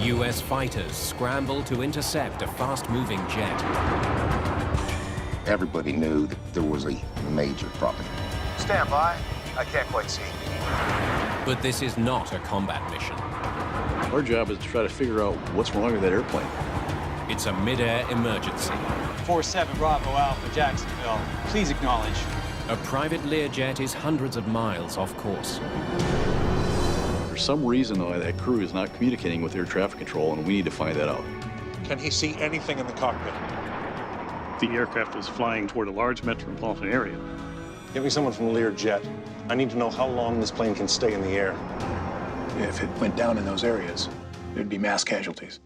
US fighters scramble to intercept a fast-moving jet. Everybody knew that there was a major problem. Stand by. I can't quite see. But this is not a combat mission. Our job is to try to figure out what's wrong with that airplane. It's a mid-air emergency. 47 Bravo Alpha, Jacksonville. Please acknowledge. A private Learjet is hundreds of miles off course. For some reason, though, that crew is not communicating with air traffic control, and we need to find that out. Can he see anything in the cockpit? The aircraft was flying toward a large metropolitan area. Give me someone from Learjet. I need to know how long this plane can stay in the air. If it went down in those areas, there'd be mass casualties.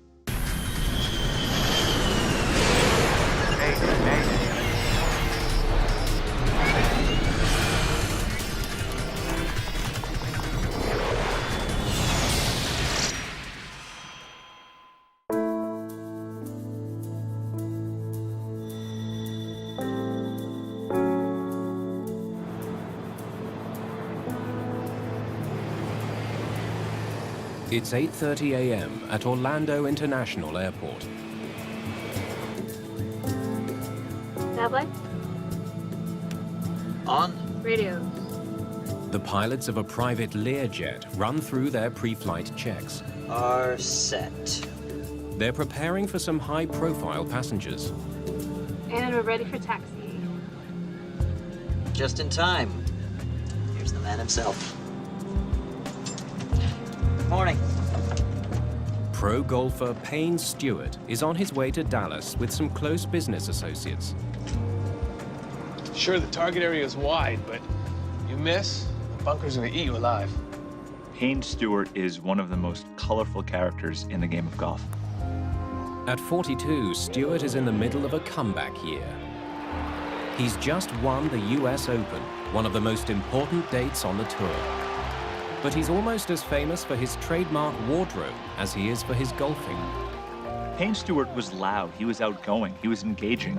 It's 8:30 a.m. at Orlando International Airport. Tablet? On. Radios. The pilots of a private Learjet run through their pre-flight checks. Are set. They're preparing for some high-profile passengers. And we're ready for taxi. Just in time. Here's the man himself. Good morning. Pro golfer Payne Stewart is on his way to Dallas with some close business associates. Sure, the target area is wide, but you miss, the bunker's gonna eat you alive. Payne Stewart is one of the most colorful characters in the game of golf. At 42, Stewart is in the middle of a comeback year. He's just won the US Open, one of the most important dates on the tour. But he's almost as famous for his trademark wardrobe as he is for his golfing. Payne Stewart was loud, he was outgoing, he was engaging.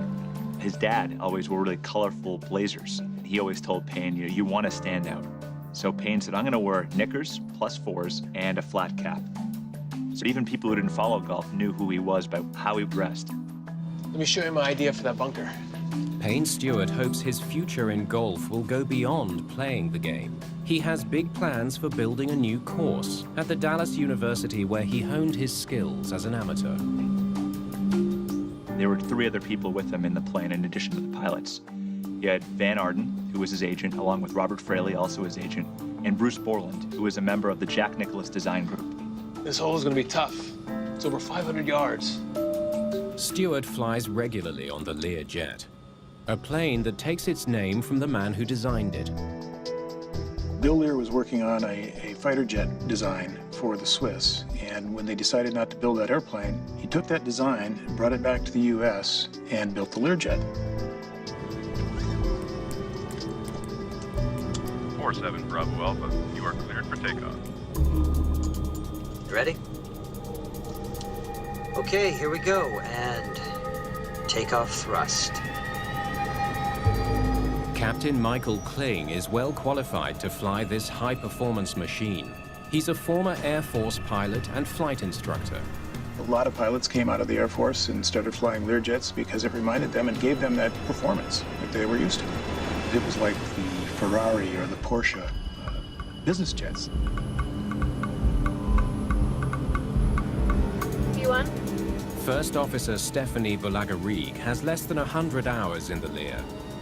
His dad always wore really colorful blazers. He always told Payne, you want to stand out. So Payne said, I'm going to wear knickers, +4s, and a flat cap. So even people who didn't follow golf knew who he was by how he dressed. Let me show you my idea for that bunker. Payne Stewart hopes his future in golf will go beyond playing the game. He has big plans for building a new course at the Dallas University where he honed his skills as an amateur. There were 3 other people with him in the plane in addition to the pilots. He had Van Arden, who was his agent, along with Robert Fraley, also his agent, and Bruce Borland, who was a member of the Jack Nicklaus Design Group. This hole is gonna be tough. It's over 500 yards. Stewart flies regularly on the Learjet, a plane that takes its name from the man who designed it. Bill Lear was working on a fighter jet design for the Swiss, and when they decided not to build that airplane, he took that design, brought it back to the U.S., and built the Learjet. 47 Bravo Alpha, you are cleared for takeoff. You ready? Okay, here we go, and takeoff thrust. Captain Michael Kling is well qualified to fly this high-performance machine. He's a former Air Force pilot and flight instructor. A lot of pilots came out of the Air Force and started flying Learjets because it reminded them and gave them that performance that they were used to. It was like the Ferrari or the Porsche business jets. P1? First Officer Stephanie Bolagarig has less than 100 hours in the Lear.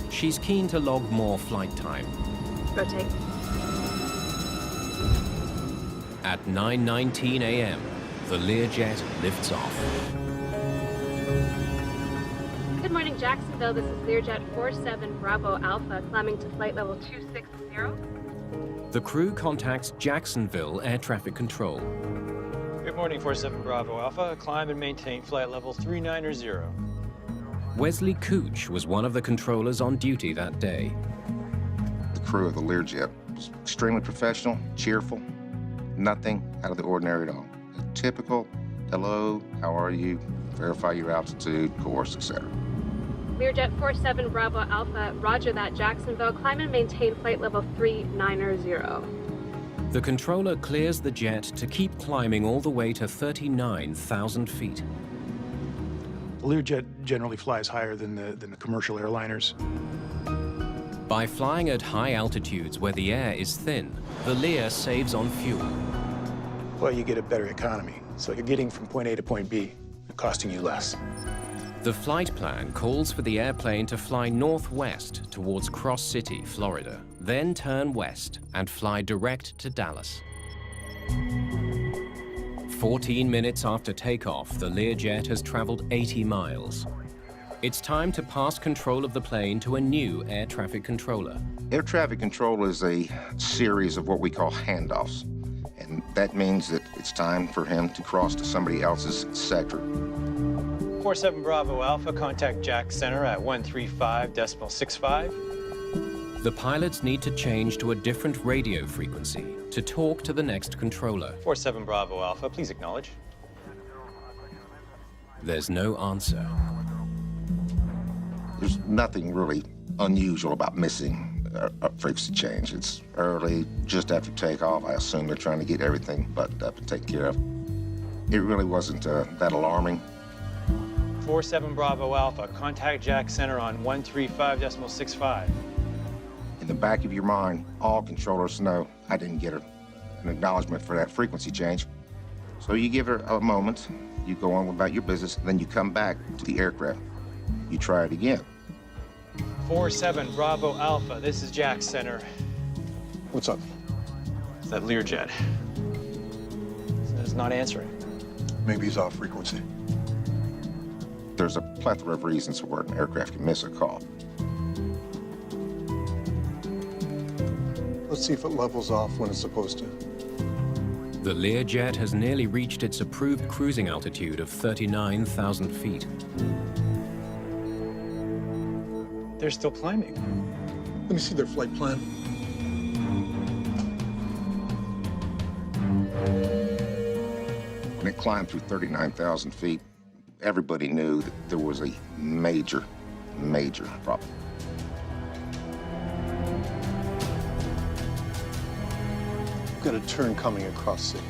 She's keen to log more flight time. Rotate. At 9:19 a.m., the Learjet lifts off. Good morning, Jacksonville. This is Learjet 47 Bravo Alpha, climbing to flight level 260. The crew contacts Jacksonville Air Traffic Control. Good morning, 47 Bravo Alpha. Climb and maintain flight level 390. Wesley Cooch was one of the controllers on duty that day. The crew of the Learjet was extremely professional, cheerful, nothing out of the ordinary at all. A typical, hello, how are you, verify your altitude, course, etc. Learjet 47 Bravo Alpha, roger that, Jacksonville. Climb and maintain flight level 390. The controller clears the jet to keep climbing all the way to 39,000 feet. The Learjet generally flies higher than the commercial airliners. By flying at high altitudes where the air is thin, the Lear saves on fuel. Well, you get a better economy. So you're getting from point A to point B, and costing you less. The flight plan calls for the airplane to fly northwest towards Cross City, Florida, then turn west and fly direct to Dallas. 14 minutes after takeoff, the Learjet has traveled 80 miles. It's time to pass control of the plane to a new air traffic controller. Air traffic control is a series of what we call handoffs. And that means that it's time for him to cross to somebody else's sector. 47 Bravo Alpha, contact Jack Center at 135.65. The pilots need to change to a different radio frequency to talk to the next controller. 47 Bravo Alpha, please acknowledge. There's no answer. There's nothing really unusual about missing a frequency change. It's early, just after takeoff. I assume they're trying to get everything buttoned up and taken care of. It really wasn't that alarming. 47 Bravo Alpha, contact Jack Center on 135.65. In the back of your mind, all controllers know I didn't get an acknowledgement for that frequency change. So you give her a moment, you go on about your business, then you come back to the aircraft. You try it again. 47 Bravo Alpha, this is Jack Center. What's up? It's that Learjet. It's not answering. Maybe he's off frequency. There's a plethora of reasons where an aircraft can miss a call. Let's see if it levels off when it's supposed to. The Learjet has nearly reached its approved cruising altitude of 39,000 feet. They're still climbing. Let me see their flight plan. When it climbed through 39,000 feet, everybody knew that there was a major, major problem. We've got a turn coming across city.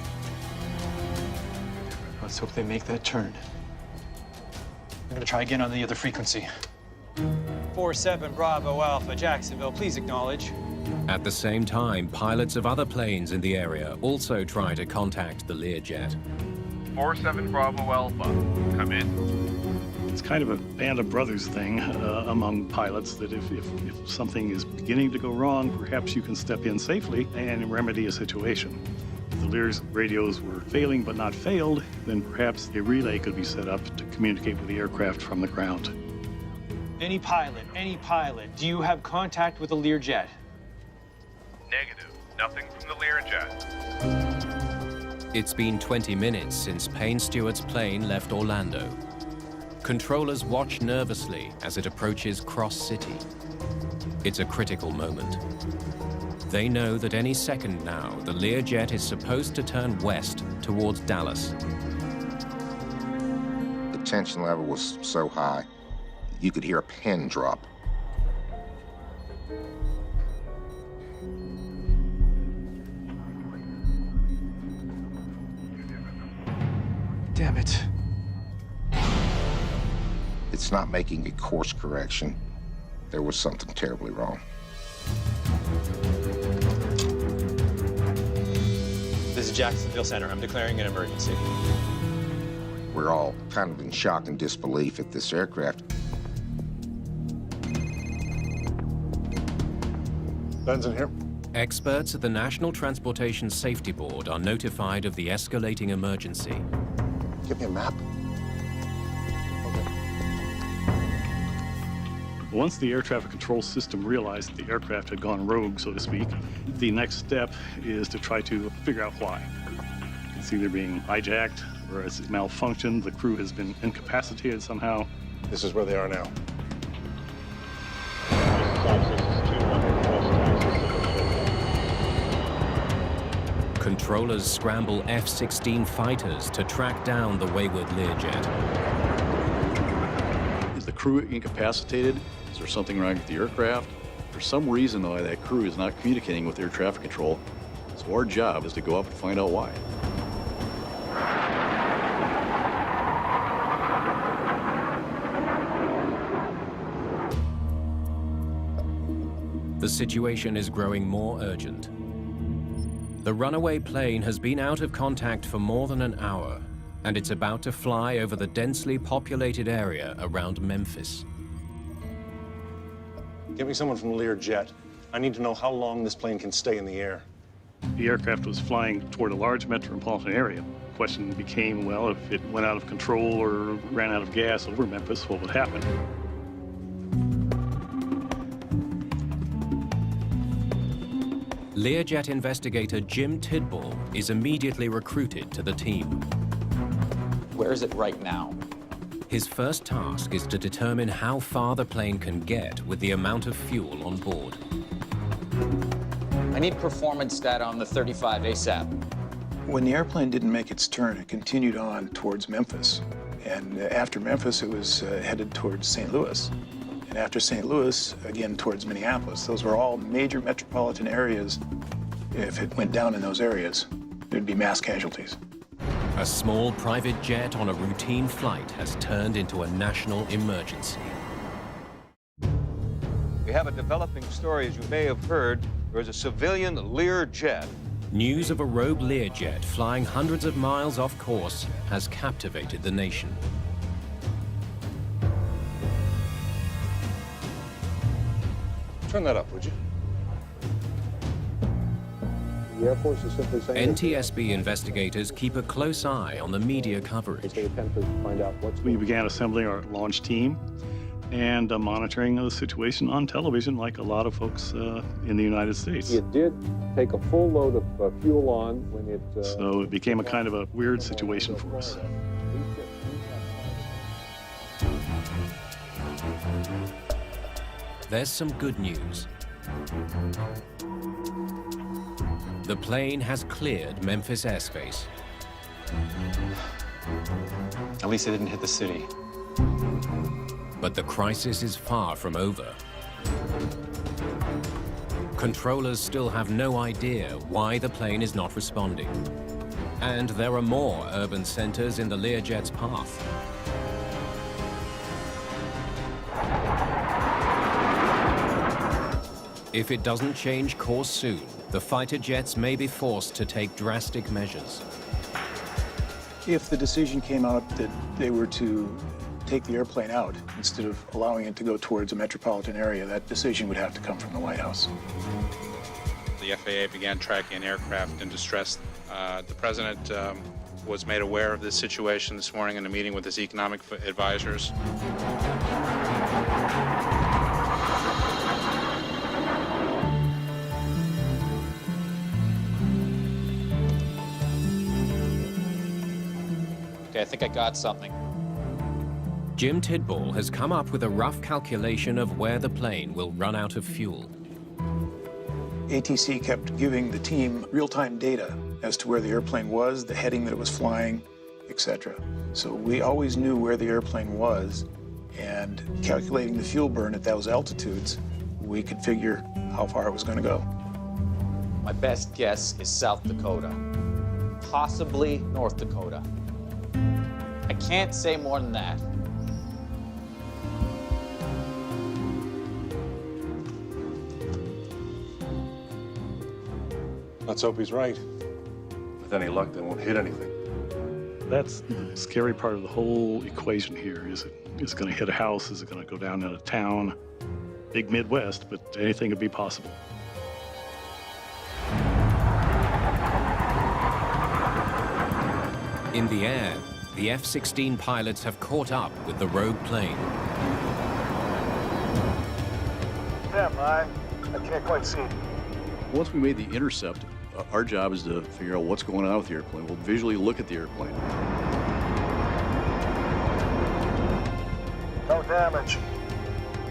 Let's hope they make that turn. I'm gonna try again on the other frequency. 47 Bravo Alpha, Jacksonville, please acknowledge. At the same time, pilots of other planes in the area also try to contact the Learjet. 47 Bravo Alpha, come in. It's kind of a band of brothers thing among pilots that if something is beginning to go wrong, perhaps you can step in safely and remedy a situation. If the Lear's radios were failing but not failed, then perhaps a relay could be set up to communicate with the aircraft from the ground. Any pilot, do you have contact with the Learjet? Negative. Nothing from the Learjet. It's been 20 minutes since Payne Stewart's plane left Orlando. Controllers watch nervously as it approaches Cross City. It's a critical moment. They know that any second now, the Learjet is supposed to turn west towards Dallas. The tension level was so high, you could hear a pin drop. Damn it. It's not making a course correction. There was something terribly wrong. This is Jacksonville Center. I'm declaring an emergency. We're all kind of in shock and disbelief at this aircraft. Ben's in here. Experts at the National Transportation Safety Board are notified of the escalating emergency. Give me a map. Once the air traffic control system realized that the aircraft had gone rogue, so to speak, the next step is to try to figure out why. It's either being hijacked or it's malfunctioned, the crew has been incapacitated somehow. This is where they are now. Controllers scramble F-16 fighters to track down the wayward Learjet. Is the crew incapacitated? Is there something wrong with the aircraft? For some reason, though, that crew is not communicating with air traffic control. So our job is to go up and find out why. The situation is growing more urgent. The runaway plane has been out of contact for more than an hour, and it's about to fly over the densely populated area around Memphis. Get me someone from Learjet. I need to know how long this plane can stay in the air. The aircraft was flying toward a large metropolitan area. The question became, well, if it went out of control or ran out of gas over Memphis, what would happen? Learjet investigator Jim Tidball is immediately recruited to the team. Where is it right now? His first task is to determine how far the plane can get with the amount of fuel on board. I need performance data on the 35 ASAP. When the airplane didn't make its turn, it continued on towards Memphis. And after Memphis, it was headed towards St. Louis. And after St. Louis, again towards Minneapolis. Those were all major metropolitan areas. If it went down in those areas, there'd be mass casualties. A small private jet on a routine flight has turned into a national emergency. We have a developing story, as you may have heard. There is a civilian Learjet. News of a rogue Learjet flying hundreds of miles off course has captivated the nation. Turn that up, would you? The Air Force is simply saying NTSB investigators keep a close eye on the media coverage. they attempted to find out what's We began assembling our launch team and monitoring the situation on television like a lot of folks in the United States. It did take a full load of fuel on when it... So it became a kind of a weird situation for us. There's some good news. The plane has cleared Memphis airspace. At least it didn't hit the city. But the crisis is far from over. Controllers still have no idea why the plane is not responding. And there are more urban centers in the Learjet's path. If it doesn't change course soon, the fighter jets may be forced to take drastic measures. If the decision came out that they were to take the airplane out instead of allowing it to go towards a metropolitan area, that decision would have to come from the White House. The FAA began tracking an aircraft in distress. The president was made aware of this situation this morning in a meeting with his economic advisors. Okay, I think I got something. Jim Tidball has come up with a rough calculation of where the plane will run out of fuel. ATC kept giving the team real-time data as to where the airplane was, the heading that it was flying, etc. So we always knew where the airplane was, and calculating the fuel burn at those altitudes, we could figure how far it was going to go. My best guess is South Dakota, possibly North Dakota. I can't say more than that. Let's hope he's right. With any luck, they won't hit anything. That's the scary part of the whole equation here. Is it going to hit a house? Is it going to go down in a town? Big Midwest, but anything could be possible. In the air, the F-16 pilots have caught up with the rogue plane. Sam, I can't quite see. Once we made the intercept, our job is to figure out what's going on with the airplane. We'll visually look at the airplane. No damage.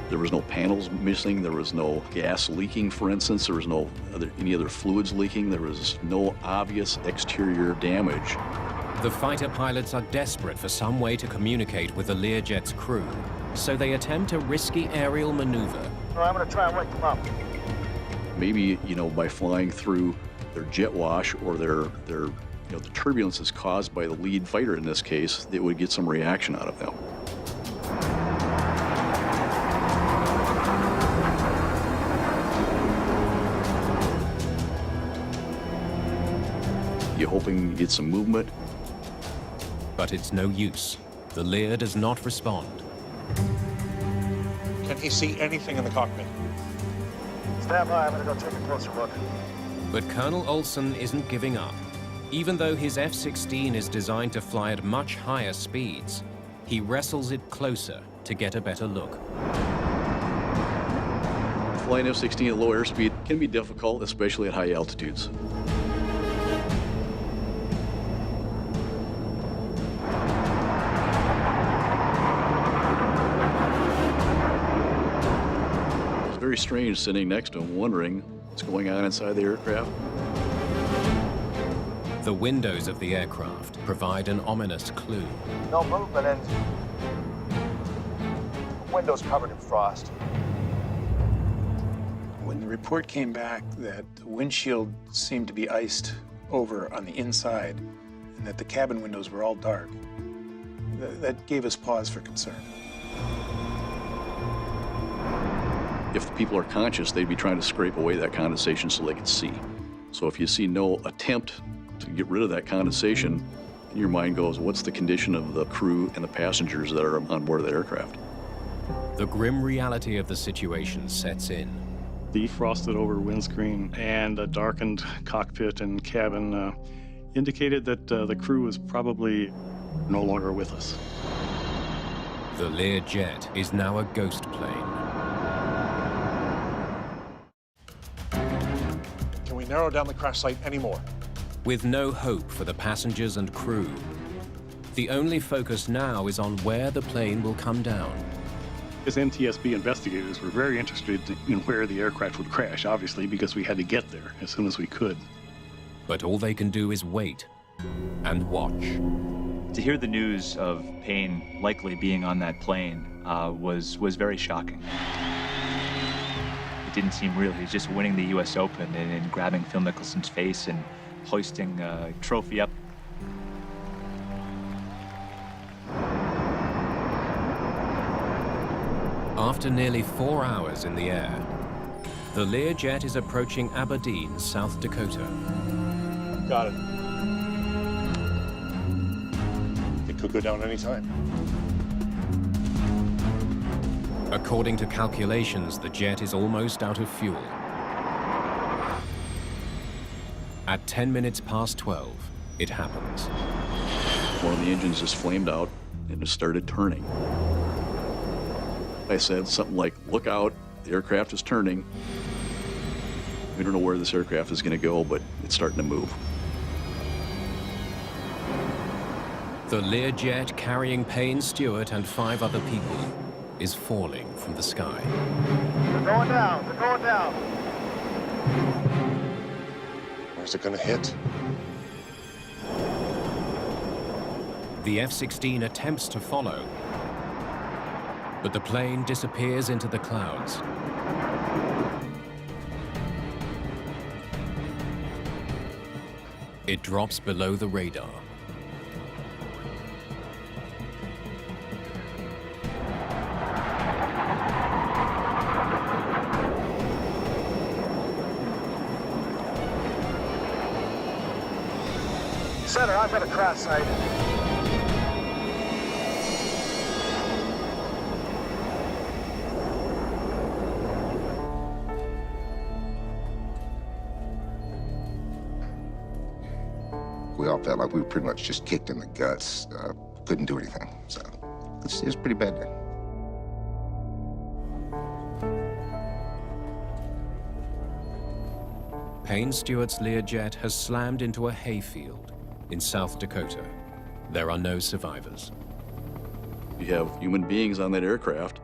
There was no panels missing. There was no gas leaking, for instance. There was no any other fluids leaking. There was no obvious exterior damage. The fighter pilots are desperate for some way to communicate with the Learjet's crew, so they attempt a risky aerial maneuver. I'm going to try and wake them up. Maybe, by flying through their jet wash or their the turbulence is caused by the lead fighter in this case, they would get some reaction out of them. You're hoping you get some movement. But it's no use. The Lear does not respond. Can he see anything in the cockpit? Stand by, I'm gonna go take a closer look. But Colonel Olson isn't giving up. Even though his F-16 is designed to fly at much higher speeds, he wrestles it closer to get a better look. Flying F-16 at low airspeed can be difficult, especially at high altitudes. It's very strange sitting next to him, wondering what's going on inside the aircraft. The windows of the aircraft provide an ominous clue. No movement and windows covered in frost. When the report came back that the windshield seemed to be iced over on the inside and that the cabin windows were all dark, that gave us pause for concern. If the people are conscious, they'd be trying to scrape away that condensation so they could see. So if you see no attempt to get rid of that condensation, your mind goes, what's the condition of the crew and the passengers that are on board of the aircraft? The grim reality of the situation sets in. The frosted over windscreen and a darkened cockpit and cabin indicated that the crew was probably no longer with us. The Lear jet is now a ghost plane. Can we narrow down the crash site anymore? With no hope for the passengers and crew, the only focus now is on where the plane will come down. As NTSB investigators, we're very interested in where the aircraft would crash, obviously, because we had to get there as soon as we could. But all they can do is wait and watch. To hear the news of Payne likely being on that plane was very shocking. It didn't seem real. He's just winning the U.S. Open and grabbing Phil Mickelson's face and hoisting a trophy up. After nearly 4 hours in the air, the Lear jet is approaching Aberdeen, South Dakota. Got it. It could go down any time. According to calculations, the jet is almost out of fuel. At 10 minutes past 12, it happens. One of the engines just flamed out and it started turning. I said something like, look out, the aircraft is turning. We don't know where this aircraft is going to go, but it's starting to move. The Lear jet carrying Payne Stewart and 5 other people is falling from the sky. They're going down, they're going down. Where's it gonna hit? The F-16 attempts to follow, but the plane disappears into the clouds. It drops below the radar. Center, I've got a crash site. We all felt like we were pretty much just kicked in the guts, couldn't do anything. So it was a pretty bad day. Payne Stewart's Learjet has slammed into a hayfield in South Dakota. There are no survivors. You have human beings on that aircraft,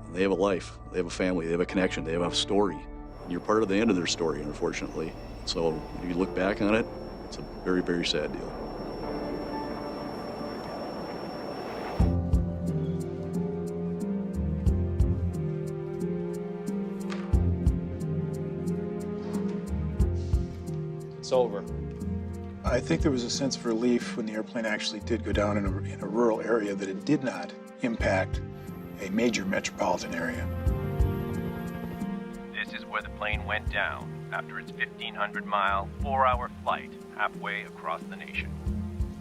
and they have a life, they have a family, they have a connection, they have a story. And you're part of the end of their story, unfortunately. So when you look back on it, it's a very, very sad deal. it's over. I think there was a sense of relief when the airplane actually did go down in a rural area that it did not impact a major metropolitan area. This is where the plane went down after its 1,500-mile, 4-hour flight halfway across the nation.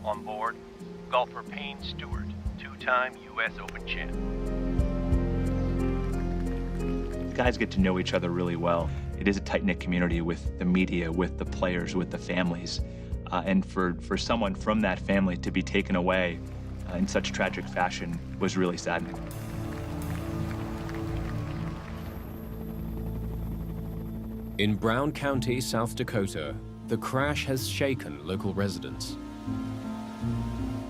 On board, golfer Payne Stewart, 2-time U.S. Open champ. The guys get to know each other really well. It is a tight-knit community with the media, with the players, with the families. And for someone from that family to be taken away in such tragic fashion was really saddening. In Brown County, South Dakota, the crash has shaken local residents.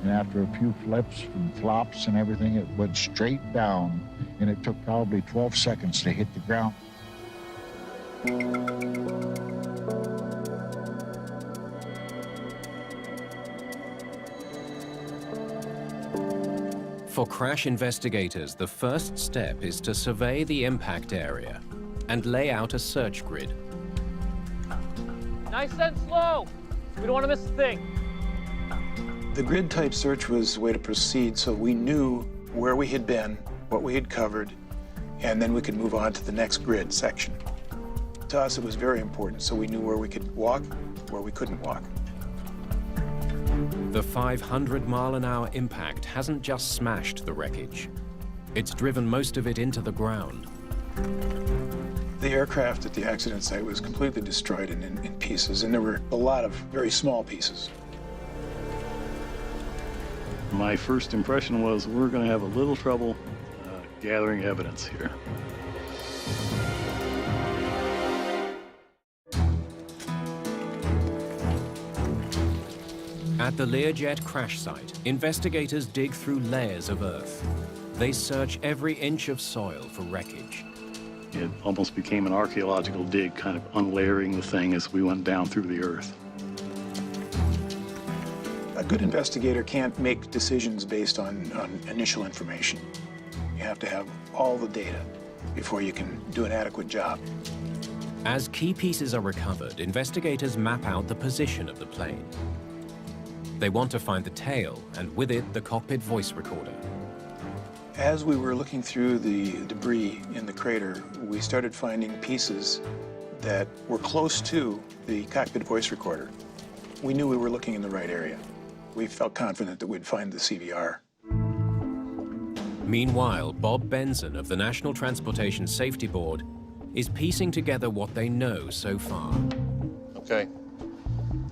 And after a few flips and flops and everything, it went straight down, and it took probably 12 seconds to hit the ground. For crash investigators, the first step is to survey the impact area and lay out a search grid. Nice and slow. We don't want to miss a thing. The grid type search was the way to proceed, so we knew where we had been, what we had covered, and then we could move on to the next grid section. To us, it was very important, so we knew where we could walk, where we couldn't walk. The 500-mile-an-hour impact hasn't just smashed the wreckage. It's driven most of it into the ground. The aircraft at the accident site was completely destroyed in pieces, and there were a lot of very small pieces. My first impression was we're going to have a little trouble gathering evidence here. At the Learjet crash site, investigators dig through layers of earth. They search every inch of soil for wreckage. It almost became an archaeological dig, kind of unlayering the thing as we went down through the earth. A good investigator can't make decisions based on initial information. You have to have all the data before you can do an adequate job. As key pieces are recovered, investigators map out the position of the plane. They want to find the tail, and with it, the cockpit voice recorder. As we were looking through the debris in the crater, we started finding pieces that were close to the cockpit voice recorder. We knew we were looking in the right area. We felt confident that we'd find the CVR. Meanwhile, Bob Benson of the National Transportation Safety Board is piecing together what they know so far. Okay,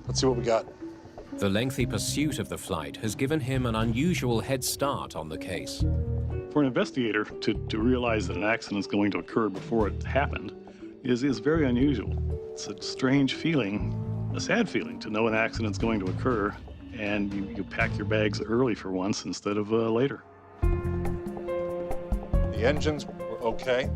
let's see what we got. The lengthy pursuit of the flight has given him an unusual head start on the case. For an investigator to realize that an accident is going to occur before it happened is very unusual. It's a strange feeling, a sad feeling, to know an accident's going to occur, and you pack your bags early for once instead of later. The engines were okay.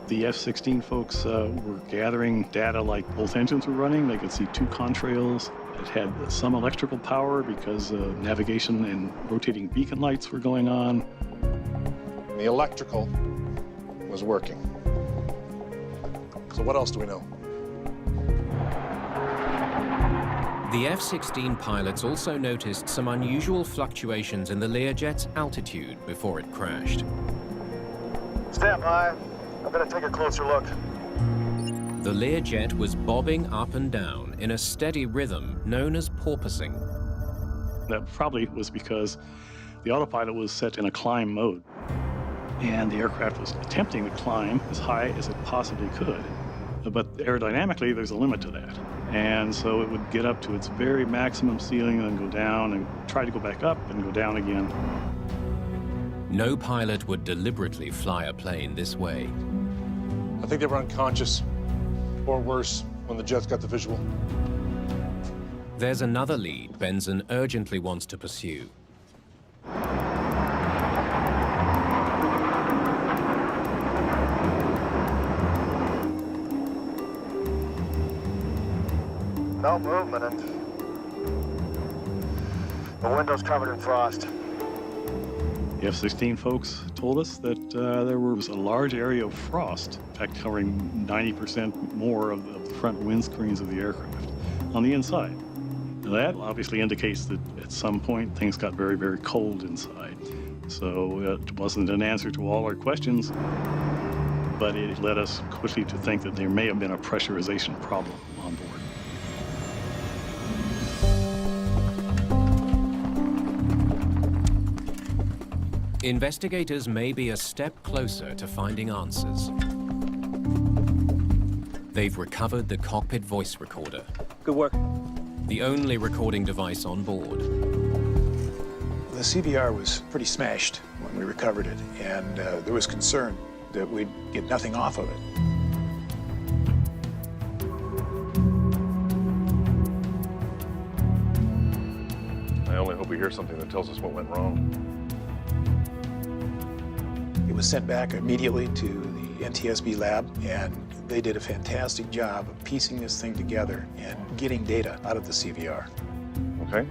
The F-16 folks were gathering data like both engines were running. They could see 2 contrails. It had some electrical power because navigation and rotating beacon lights were going on. The electrical was working. So what else do we know? The F-16 pilots also noticed some unusual fluctuations in the Learjet's altitude before it crashed. Stand by. I'm going to take a closer look. The Learjet was bobbing up and down in a steady rhythm known as porpoising. That probably was because the autopilot was set in a climb mode, and the aircraft was attempting to climb as high as it possibly could. But aerodynamically, there's a limit to that. And so it would get up to its very maximum ceiling and then go down and try to go back up and go down again. No pilot would deliberately fly a plane this way. I think they were unconscious, or worse, when the jets got the visual. There's another lead Benson urgently wants to pursue. No movement, and the window's covered in frost. The F-16 folks told us that there was a large area of frost, in fact covering 90% more of the front windscreens of the aircraft. on the inside. Now, that obviously indicates that at some point things got very, very cold inside. So it wasn't an answer to all our questions, but it led us quickly to think that there may have been a pressurization problem on board. Investigators may be a step closer to finding answers. They've recovered the cockpit voice recorder. Good work. The only recording device on board. The CVR was pretty smashed when we recovered it, and there was concern that we'd get nothing off of it. I only hope we hear something that tells us what went wrong. It was sent back immediately to the NTSB lab, and they did a fantastic job of piecing this thing together and getting data out of the CVR. Okay,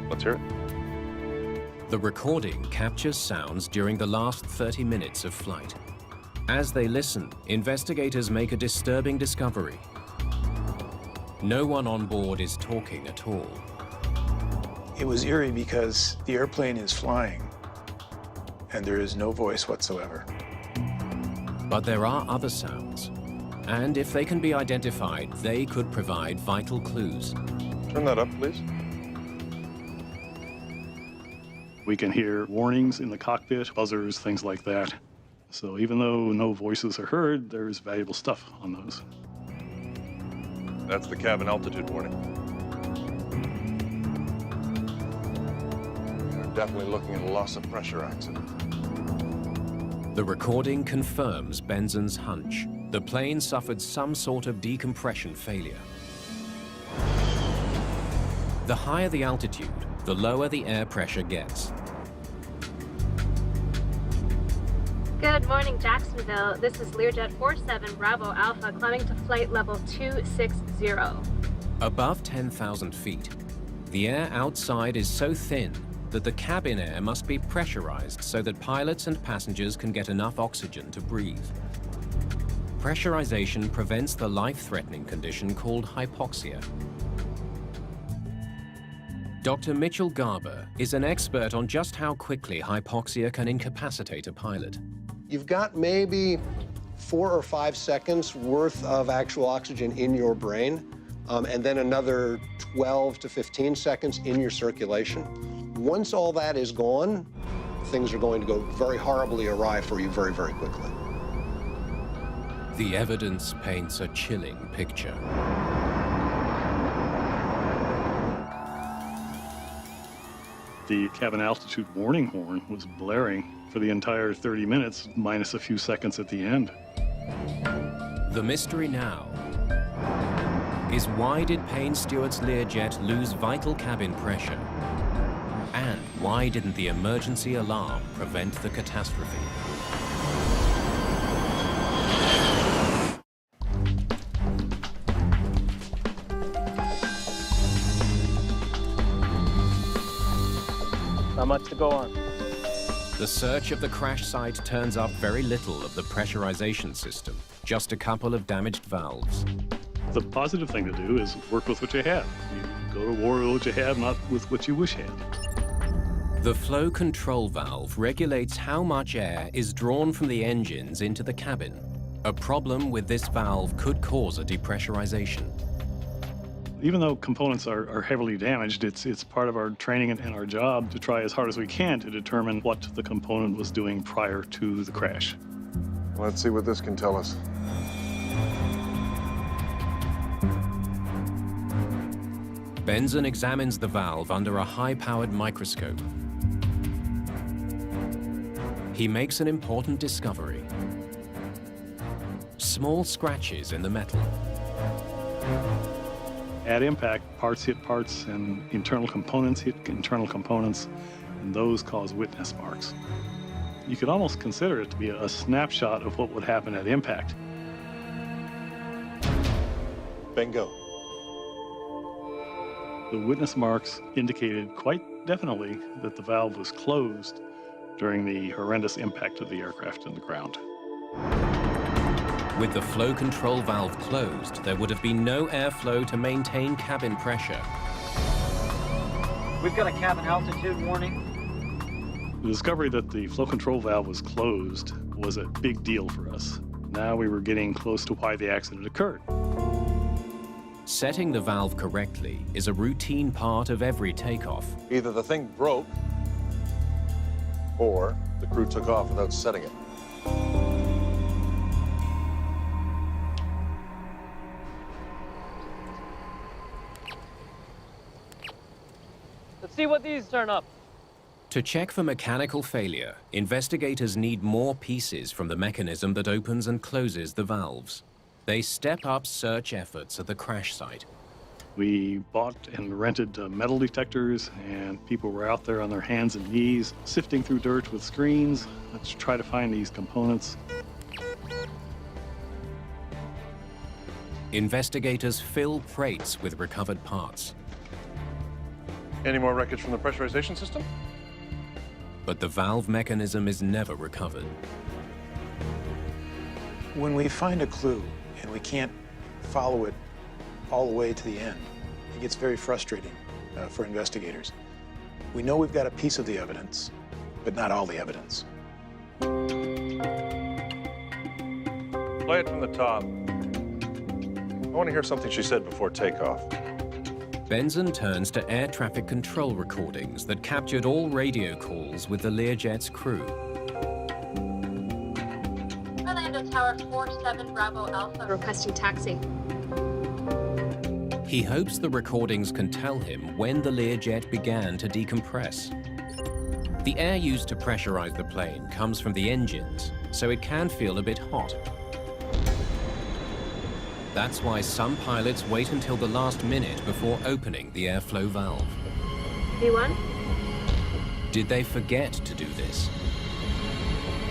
let's hear it. The recording captures sounds during the last 30 minutes of flight. As they listen, investigators make a disturbing discovery. No one on board is talking at all. It was eerie because the airplane is flying, and there is no voice whatsoever. But there are other sounds, and if they can be identified, they could provide vital clues. Turn that up, please. We can hear warnings in the cockpit, buzzers, things like that. So even though no voices are heard, there's valuable stuff on those. That's the cabin altitude warning. We're definitely looking at a loss of pressure accident. The recording confirms Benson's hunch. The plane suffered some sort of decompression failure. The higher the altitude, the lower the air pressure gets. Good morning, Jacksonville. This is Learjet 47 Bravo Alpha climbing to flight level 260. Above 10,000 feet, the air outside is so thin that the cabin air must be pressurized so that pilots and passengers can get enough oxygen to breathe. Pressurization prevents the life-threatening condition called hypoxia. Dr. Mitchell Garber is an expert on just how quickly hypoxia can incapacitate a pilot. You've got maybe 4 or 5 seconds worth of actual oxygen in your brain, and then another 12 to 15 seconds in your circulation. Once all that is gone, things are going to go very horribly awry for you very, very quickly. The evidence paints a chilling picture. The cabin altitude warning horn was blaring for the entire 30 minutes, minus a few seconds at the end. The mystery now is, why did Payne Stewart's Learjet lose vital cabin pressure? And why didn't the emergency alarm prevent the catastrophe? Not much to go on. The search of the crash site turns up very little of the pressurization system, just a couple of damaged valves. The positive thing to do is work with what you have. You go to war with what you have, not with what you wish had. The flow control valve regulates how much air is drawn from the engines into the cabin. A problem with this valve could cause a depressurization. Even though components are heavily damaged, it's part of our training and our job to try as hard as we can to determine what the component was doing prior to the crash. Let's see what this can tell us. Benson examines the valve under a high-powered microscope. He makes an important discovery. Small scratches in the metal. At impact, parts hit parts and internal components hit internal components, and those cause witness marks. You could almost consider it to be a snapshot of what would happen at impact. Bingo. The witness marks indicated quite definitely that the valve was closed during the horrendous impact of the aircraft and the ground. With the flow control valve closed, there would have been no airflow to maintain cabin pressure. We've got a cabin altitude warning. The discovery that the flow control valve was closed was a big deal for us. Now we were getting close to why the accident occurred. Setting the valve correctly is a routine part of every takeoff. Either the thing broke, or the crew took off without setting it. Let's see what these turn up. To check for mechanical failure, investigators need more pieces from the mechanism that opens and closes the valves. They step up search efforts at the crash site. We bought and rented metal detectors, and people were out there on their hands and knees, sifting through dirt with screens to try to find these components. Investigators fill crates with recovered parts. Any more wreckage from the pressurization system? But the valve mechanism is never recovered. When we find a clue and we can't follow it all the way to the end, it gets very frustrating for investigators. We know we've got a piece of the evidence, but not all the evidence. Play it from the top. I want to hear something she said before takeoff. Benson turns to air traffic control recordings that captured all radio calls with the Learjet's crew. Orlando Tower 47 Bravo Alpha requesting taxi. He hopes the recordings can tell him when the Learjet began to decompress. The air used to pressurize the plane comes from the engines, so it can feel a bit hot. That's why some pilots wait until the last minute before opening the airflow valve. V1? Did they forget to do this?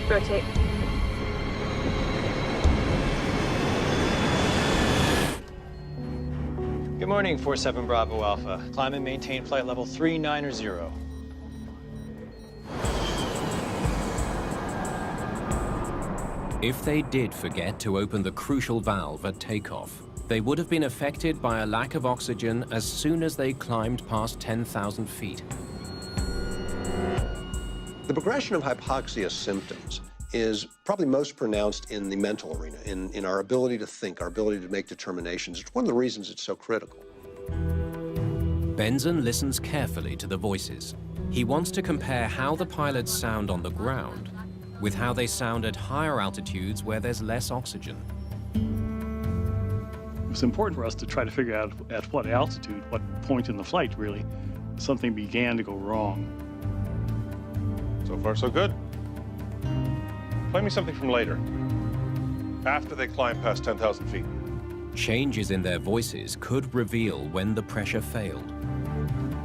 Rotate. Good morning, 47 Bravo Alpha. Climb and maintain flight level 390. If they did forget to open the crucial valve at takeoff, they would have been affected by a lack of oxygen as soon as they climbed past 10,000 feet. The progression of hypoxia symptoms is probably most pronounced in the mental arena, in our ability to think, our ability to make determinations. It's one of the reasons it's so critical. Benson listens carefully to the voices. He wants to compare how the pilots sound on the ground with how they sound at higher altitudes where there's less oxygen. It was important for us to try to figure out at what altitude, what point in the flight, really, something began to go wrong. So far, so good. Play me something from later, after they climb past 10,000 feet. Changes in their voices could reveal when the pressure failed.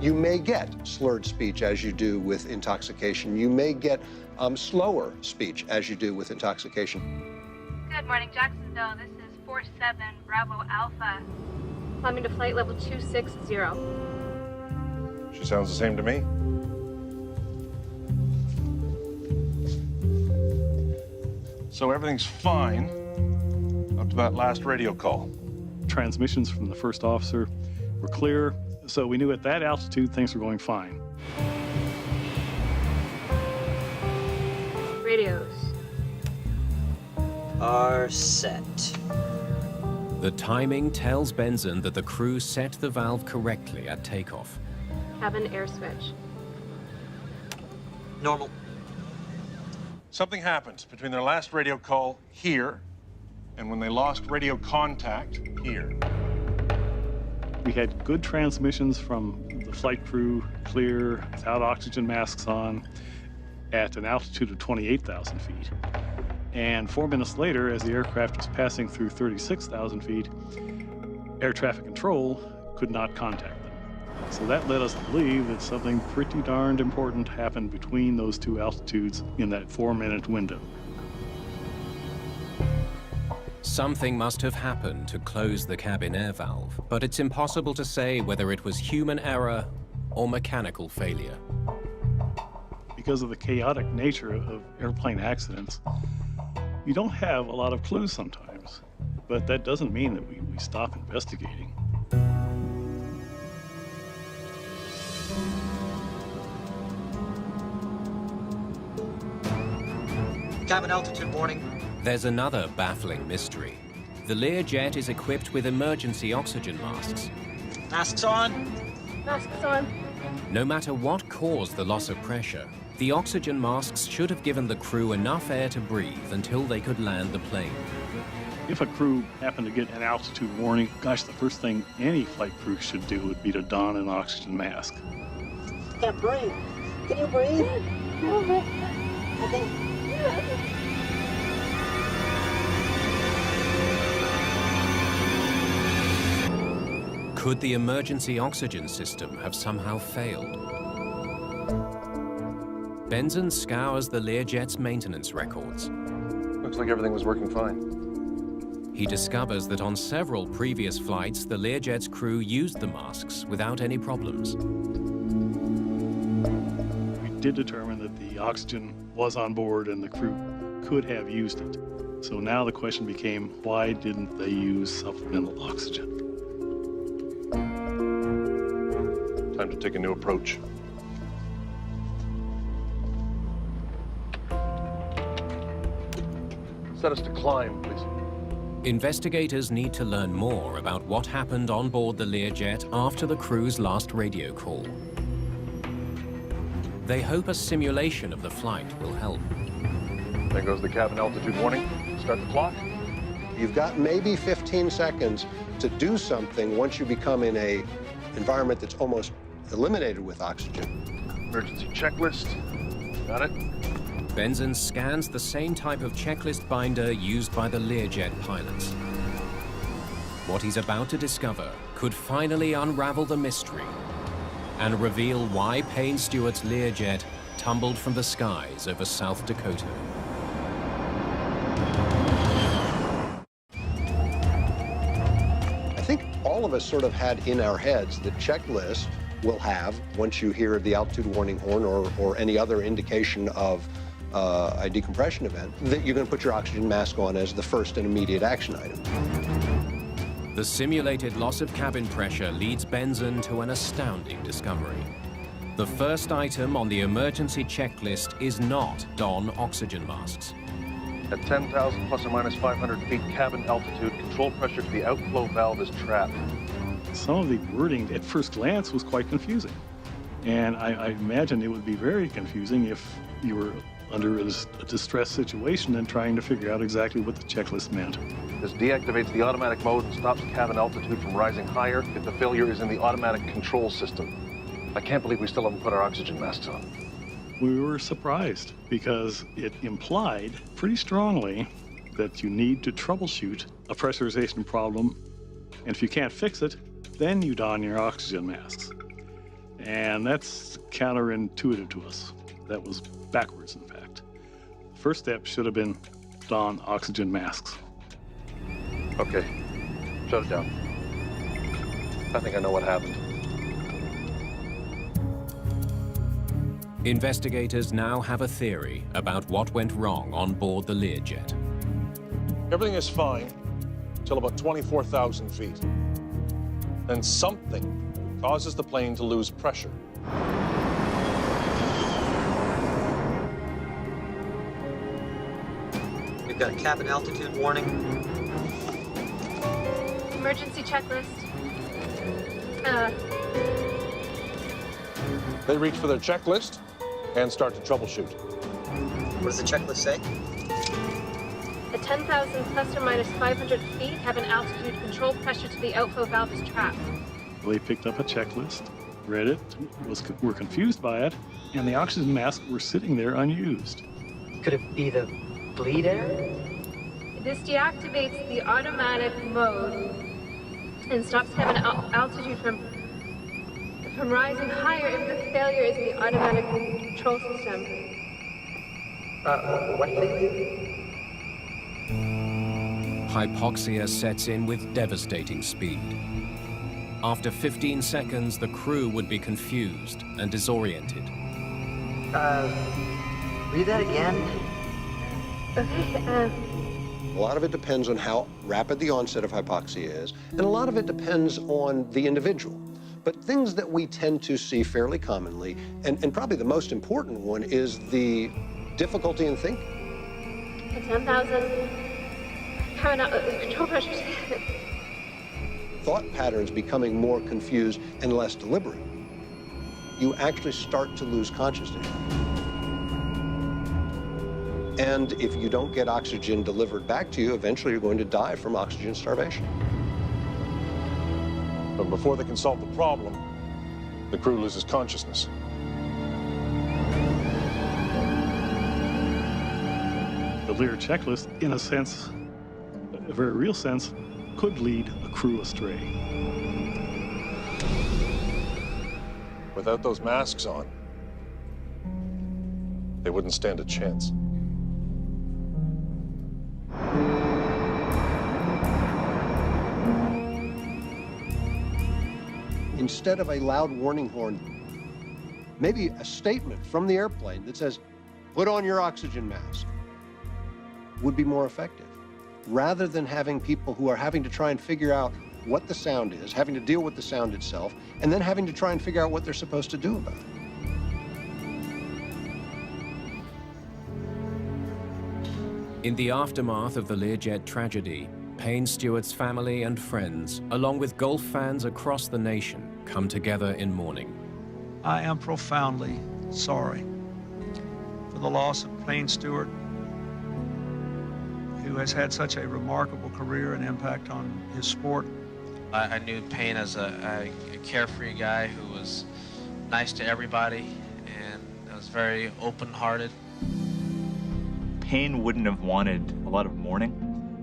You may get slurred speech as you do with intoxication. You may get slower speech as you do with intoxication. Good morning, Jacksonville. This is 47 Bravo Alpha. Climbing to flight level 260. She sounds the same to me. So everything's fine up to that last radio call. Transmissions from the first officer were clear, so we knew at that altitude things were going fine. Radios are set. The timing tells Benson that the crew set the valve correctly at takeoff. cabin air switch. Normal. Something happened between their last radio call here and when they lost radio contact here. We had good transmissions from the flight crew, clear, without oxygen masks on, at an altitude of 28,000 feet. And 4 minutes later, as the aircraft was passing through 36,000 feet, air traffic control could not contact them. So that led us to believe that something pretty darned important happened between those two altitudes in that 4-minute window. Something must have happened to close the cabin air valve, but it's impossible to say whether it was human error or mechanical failure. Because of the chaotic nature of airplane accidents, you don't have a lot of clues sometimes. But that doesn't mean that we stop investigating. Cabin altitude warning. There's another baffling mystery. The Learjet is equipped with emergency oxygen masks. Masks on. Masks on. No matter what caused the loss of pressure, the oxygen masks should have given the crew enough air to breathe until they could land the plane. If a crew happened to get an altitude warning, gosh, the first thing any flight crew should do would be to don an oxygen mask. Can't breathe. Can you breathe? Could the emergency oxygen system have somehow failed? Benson scours the Learjet's maintenance records. Looks like everything was working fine. He discovers that on several previous flights, the Learjet's crew used the masks without any problems. We did determine that the oxygen was on board and the crew could have used it. So now the question became, why didn't they use supplemental oxygen? Time to take a new approach. Set us to climb, please. Investigators need to learn more about what happened on board the Learjet after the crew's last radio call. They hope a simulation of the flight will help. There goes the cabin altitude warning. Start the clock. You've got maybe 15 seconds to do something once you become in a environment that's almost eliminated with oxygen. Emergency checklist. Got it. Benson scans the same type of checklist binder used by the Learjet pilots. What he's about to discover could finally unravel the mystery and reveal why Payne Stewart's Learjet tumbled from the skies over South Dakota. I think all of us sort of had in our heads the checklist will have, once you hear the altitude warning horn or any other indication of a decompression event, that you're going to put your oxygen mask on as the first and immediate action item. The simulated loss of cabin pressure leads Benson to an astounding discovery. The first item on the emergency checklist is not don oxygen masks. At 10,000 plus or minus 500 feet cabin altitude, control pressure to the outflow valve is trapped. Some of the wording at first glance was quite confusing. And I imagine it would be very confusing if you were under a distress situation and trying to figure out exactly what the checklist meant. This deactivates the automatic mode and stops cabin altitude from rising higher if the failure is in the automatic control system. I can't believe we still haven't put our oxygen masks on. We were surprised because it implied pretty strongly that you need to troubleshoot a pressurization problem, and if you can't fix it, then you don your oxygen masks. And that's counterintuitive to us. That was backwards, in fact. The first step should have been don oxygen masks. Okay, shut it down. I think I know what happened. Investigators now have a theory about what went wrong on board the Learjet. Everything is fine until about 24,000 feet. Then something causes the plane to lose pressure. We've got a cabin altitude warning. Emergency checklist. They reach for their checklist and start to troubleshoot. What does the checklist say? At 10,000 plus or minus 500 feet, cabin altitude, control pressure to the outflow valve is trapped. They picked up a checklist, read it, were confused by it, and the oxygen masks were sitting there unused. Could it be the bleed air? This deactivates the automatic mode and stops cabin altitude from rising higher if the failure is in the automatic control system. What please? Hypoxia sets in with devastating speed. After 15 seconds, the crew would be confused and disoriented. Read that again? Okay, A lot of it depends on how rapid the onset of hypoxia is, and a lot of it depends on the individual. But things that we tend to see fairly commonly, and probably the most important one, is the difficulty in thinking. At 10,000, control pressures. Thought patterns becoming more confused and less deliberate. You actually start to lose consciousness. And if you don't get oxygen delivered back to you, eventually you're going to die from oxygen starvation. But before they can solve the problem, the crew loses consciousness. The Lear checklist, in a sense, a very real sense, could lead a crew astray. Without those masks on, they wouldn't stand a chance. Instead of a loud warning horn, maybe a statement from the airplane that says, "Put on your oxygen mask," would be more effective, rather than having people who are having to try and figure out what the sound is, having to deal with the sound itself, and then having to try and figure out what they're supposed to do about it. In the aftermath of the Learjet tragedy, Payne Stewart's family and friends, along with golf fans across the nation, come together in mourning. I am profoundly sorry for the loss of Payne Stewart, who has had such a remarkable career and impact on his sport. I knew Payne as a carefree guy who was nice to everybody and was very open-hearted. Payne wouldn't have wanted a lot of mourning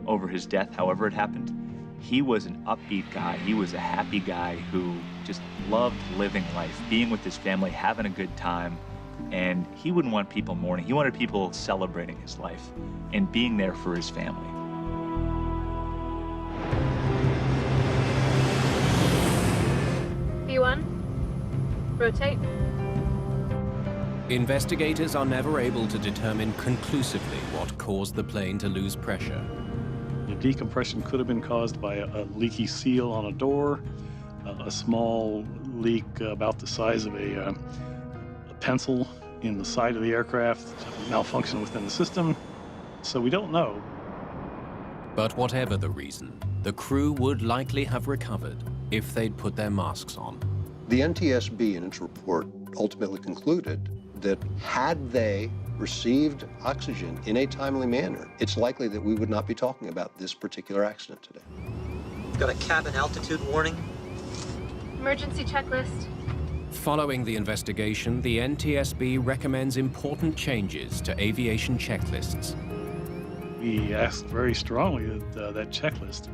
over his death, however it happened. He was an upbeat guy. He was a happy guy who just loved living life, being with his family, having a good time. And he wouldn't want people mourning. He wanted people celebrating his life and being there for his family. B1, rotate. Investigators are never able to determine conclusively what caused the plane to lose pressure. The decompression could have been caused by a leaky seal on a door, a small leak about the size of a pencil in the side of the aircraft, malfunction within the system. So we don't know. But whatever the reason, the crew would likely have recovered if they'd put their masks on. The NTSB, in its report, ultimately concluded that had they received oxygen in a timely manner, it's likely that we would not be talking about this particular accident today. We've got a cabin altitude warning. Emergency checklist. Following the investigation, the NTSB recommends important changes to aviation checklists. We asked very strongly that that checklist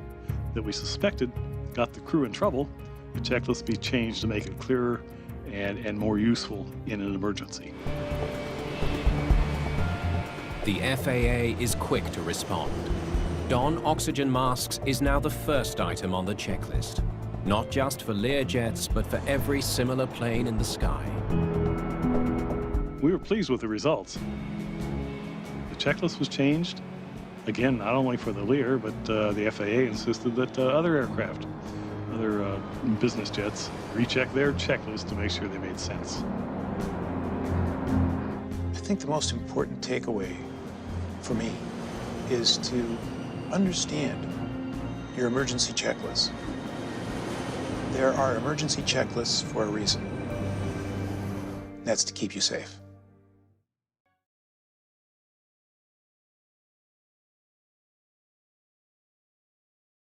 that we suspected got the crew in trouble, the checklist be changed to make it clearer and more useful in an emergency. The FAA is quick to respond. Don oxygen masks is now the first item on the checklist, not just for Learjets, but for every similar plane in the sky. We were pleased with the results. The checklist was changed, again, not only for the Lear, but the FAA insisted that other aircraft, other business jets, recheck their checklist to make sure they made sense. I think the most important takeaway for me is to understand your emergency checklist. There are emergency checklists for a reason. That's to keep you safe.